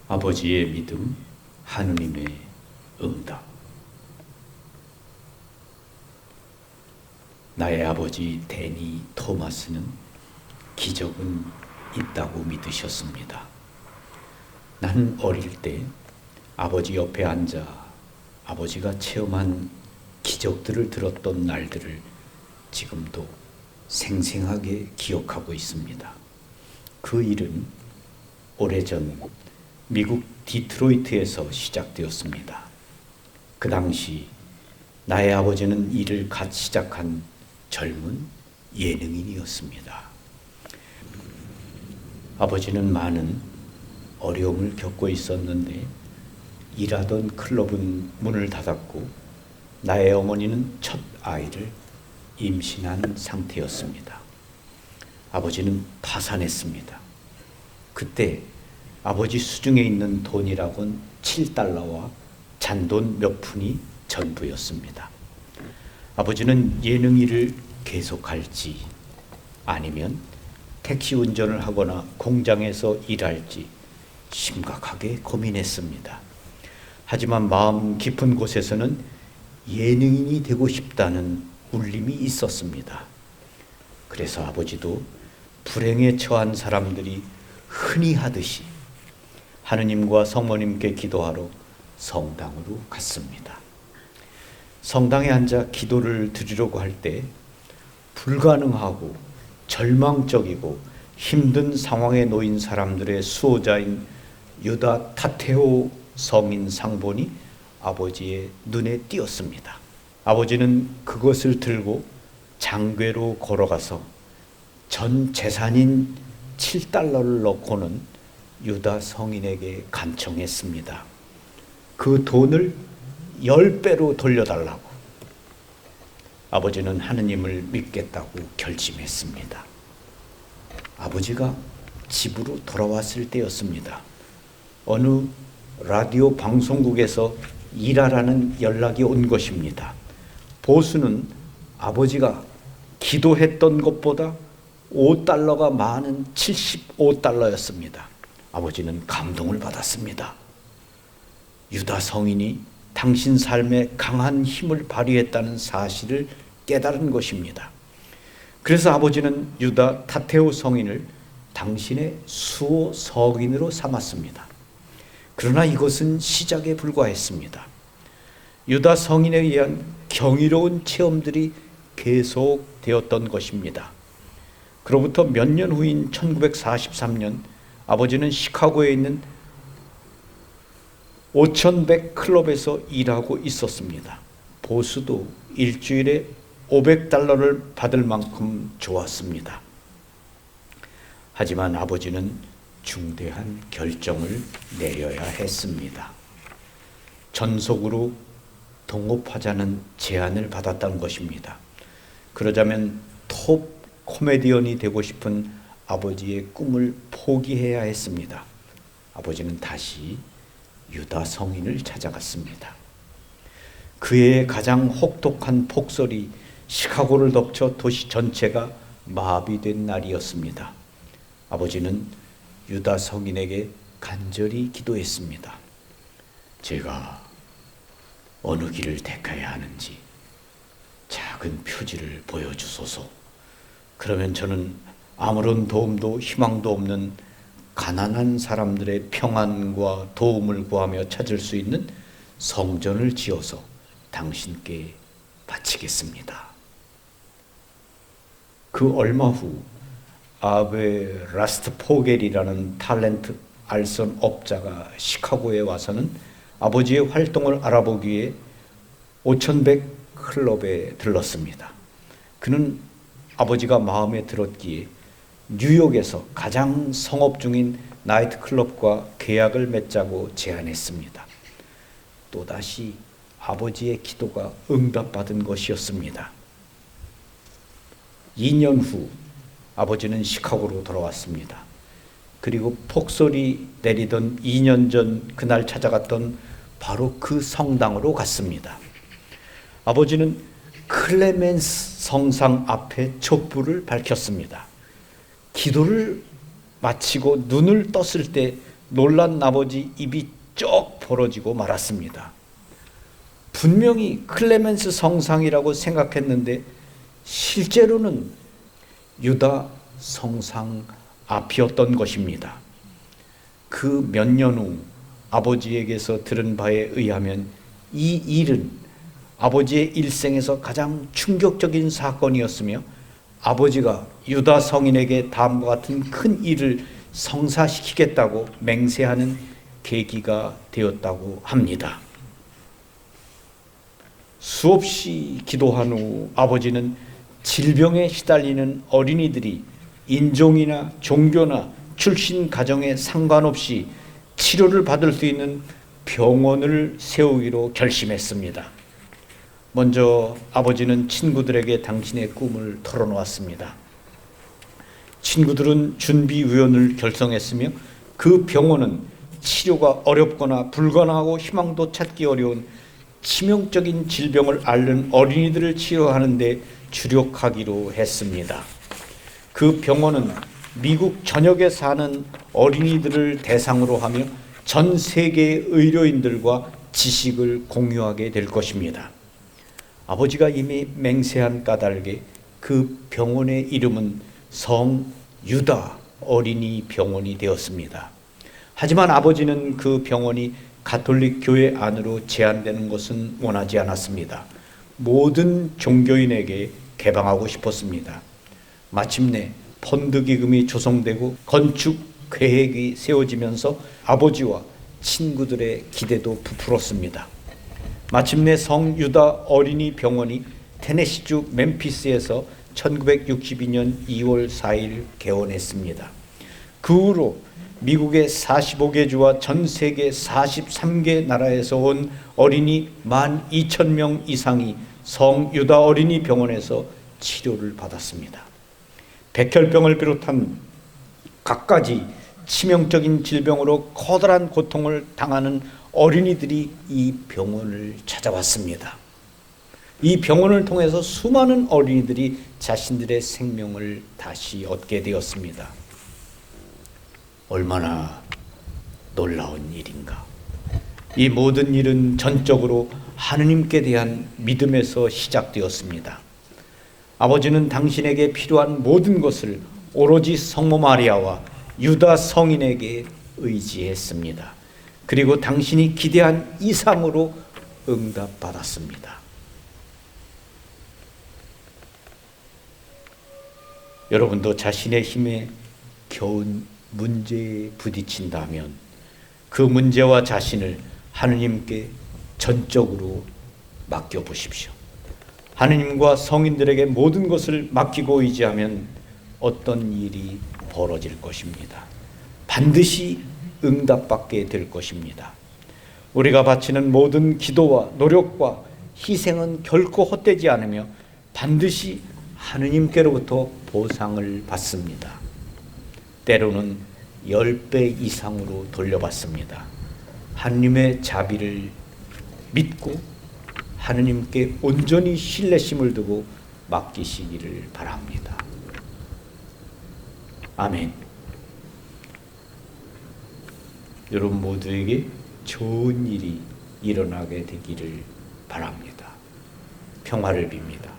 아버지의 믿음, 하느님의 응답. 나의 아버지 데니 토마스는 기적은 있다고 믿으셨습니다. 나는 어릴 때 아버지 옆에 앉아 아버지가 체험한 기적들을 들었던 날들을 지금도 생생하게 기억하고 있습니다. 그 일은 오래전 미국 디트로이트에서 시작되었습니다. 그 당시 나의 아버지는 일을 갓 시작한 젊은 예능인이었습니다. 아버지는 많은 어려움을 겪고 있었는데 일하던 클럽은 문을 닫았고 나의 어머니는 첫 아이를 임신한 상태였습니다. 아버지는 파산했습니다. 그때 아버지 수중에 있는 돈이라곤 7달러와 잔돈 몇 푼이 전부였습니다. 아버지는 예능 일을 계속할지 아니면 택시 운전을 하거나 공장에서 일할지 심각하게 고민했습니다. 하지만 마음 깊은 곳에서는 예능인이 되고 싶다는 울림이 있었습니다. 그래서 아버지도 불행에 처한 사람들이 흔히 하듯이 하느님과 성모님께 기도하러 성당으로 갔습니다. 성당에 앉아 기도를 드리려고 할 때 불가능하고 절망적이고 힘든 상황에 놓인 사람들의 수호자인 유다 타테오 성인 상본이 아버지의 눈에 띄었습니다. 아버지는 그것을 들고 장궤로 걸어가서 전 재산인 7달러를 넣고는 유다 성인에게 간청했습니다. 그 돈을 10배로 돌려달라고. 아버지는 하느님을 믿겠다고 결심했습니다. 아버지가 집으로 돌아왔을 때였습니다. 어느 라디오 방송국에서 일하라는 연락이 온 것입니다. 보수는 아버지가 기도했던 것보다 5달러가 많은 75달러였습니다. 아버지는 감동을 받았습니다. 유다 성인이 당신 삶에 강한 힘을 발휘했다는 사실을 깨달은 것입니다. 그래서 아버지는 유다 타테오 성인을 당신의 수호 성인으로 삼았습니다. 그러나 이것은 시작에 불과했습니다. 유다 성인에 의한 경이로운 체험들이 계속되었던 것입니다. 그로부터 몇 년 후인 1943년 아버지는 시카고에 있는 5100 클럽에서 일하고 있었습니다. 보수도 일주일에 500달러를 받을 만큼 좋았습니다. 하지만 아버지는 중대한 결정을 내려야 했습니다. 전속으로 동업하자는 제안을 받았다는 것입니다. 그러자면 톱 코미디언이 되고 싶은 아버지의 꿈을 포기해야 했습니다. 아버지는 다시 유다 성인을 찾아갔습니다. 그의 가장 혹독한 폭설이 시카고를 덮쳐 도시 전체가 마비된 날이었습니다. 아버지는 유다 성인에게 간절히 기도했습니다. 제가 어느 길을 택해야 하는지 작은 표지를 보여주소서. 그러면 저는 아무런 도움도 희망도 없는 가난한 사람들의 평안과 도움을 구하며 찾을 수 있는 성전을 지어서 당신께 바치겠습니다. 그 얼마 후 아베 라스트포겔이라는 탤런트 알선 업자가 시카고에 와서는 아버지의 활동을 알아보기 위해 5100 클럽에 들렀습니다. 그는 아버지가 마음에 들었기에 뉴욕에서 가장 성업 중인 나이트클럽과 계약을 맺자고 제안했습니다. 또다시 아버지의 기도가 응답받은 것이었습니다. 2년 후 아버지는 시카고로 돌아왔습니다. 그리고 폭설이 내리던 2년 전 그날 찾아갔던 바로 그 성당으로 갔습니다. 아버지는 클레멘스 성상 앞에 촛불을 밝혔습니다. 기도를 마치고 눈을 떴을 때 놀란 아버지 입이 쩍 벌어지고 말았습니다. 분명히 클레멘스 성상이라고 생각했는데 실제로는 유다 성상 앞이었던 것입니다. 그 몇 년 후 아버지에게서 들은 바에 의하면 이 일은 아버지의 일생에서 가장 충격적인 사건이었으며 아버지가 유다 성인에게 다음과 같은 큰 일을 성사시키겠다고 맹세하는 계기가 되었다고 합니다. 수없이 기도한 후 아버지는 질병에 시달리는 어린이들이 인종이나 종교나 출신 가정에 상관없이 치료를 받을 수 있는 병원을 세우기로 결심했습니다. 먼저 아버지는 친구들에게 당신의 꿈을 털어놓았습니다. 친구들은 준비위원을 결성했으며 그 병원은 치료가 어렵거나 불가능하고 희망도 찾기 어려운 치명적인 질병을 앓는 어린이들을 치료하는 데 주력하기로 했습니다. 그 병원은 미국 전역에 사는 어린이들을 대상으로 하며 전 세계의 의료인들과 지식을 공유하게 될 것입니다. 아버지가 이미 맹세한 까닭에 그 병원의 이름은 성 유다 어린이 병원이 되었습니다. 하지만 아버지는 그 병원이 가톨릭 교회 안으로 제한되는 것은 원하지 않았습니다. 모든 종교인에게 개방하고 싶었습니다. 마침내 펀드 기금이 조성되고 건축 계획이 세워지면서 아버지와 친구들의 기대도 부풀었습니다. 마침내 성유다 어린이 병원이 테네시주 멤피스에서 1962년 2월 4일 개원했습니다. 그 후로 미국의 45개 주와 전 세계 43개 나라에서 온 어린이 12,000명 이상이 성유다 어린이 병원에서 치료를 받았습니다. 백혈병을 비롯한 갖가지 치명적인 질병으로 커다란 고통을 당하는 어린이들이 이 병원을 찾아왔습니다. 이 병원을 통해서 수많은 어린이들이 자신들의 생명을 다시 얻게 되었습니다. 얼마나 놀라운 일인가. 이 모든 일은 전적으로 하느님께 대한 믿음에서 시작되었습니다. 아버지는 당신에게 필요한 모든 것을 오로지 성모 마리아와 유다 성인에게 의지했습니다. 그리고 당신이 기대한 이상으로 응답받았습니다. 여러분도 자신의 힘에 겨운 문제에 부딪힌다면 그 문제와 자신을 하느님께 전적으로 맡겨보십시오. 하느님과 성인들에게 모든 것을 맡기고 의지하면 어떤 일이 벌어질 것입니다. 반드시 응답받게 될 것입니다. 우리가 바치는 모든 기도와 노력과 희생은 결코 헛되지 않으며 반드시 하느님께로부터 보상을 받습니다. 때로는 10배 이상으로 돌려받습니다. 하느님의 자비를 믿고 하느님께 온전히 신뢰심을 두고 맡기시기를 바랍니다. 아멘. 여러분 모두에게 좋은 일이 일어나게 되기를 바랍니다. 평화를 빕니다.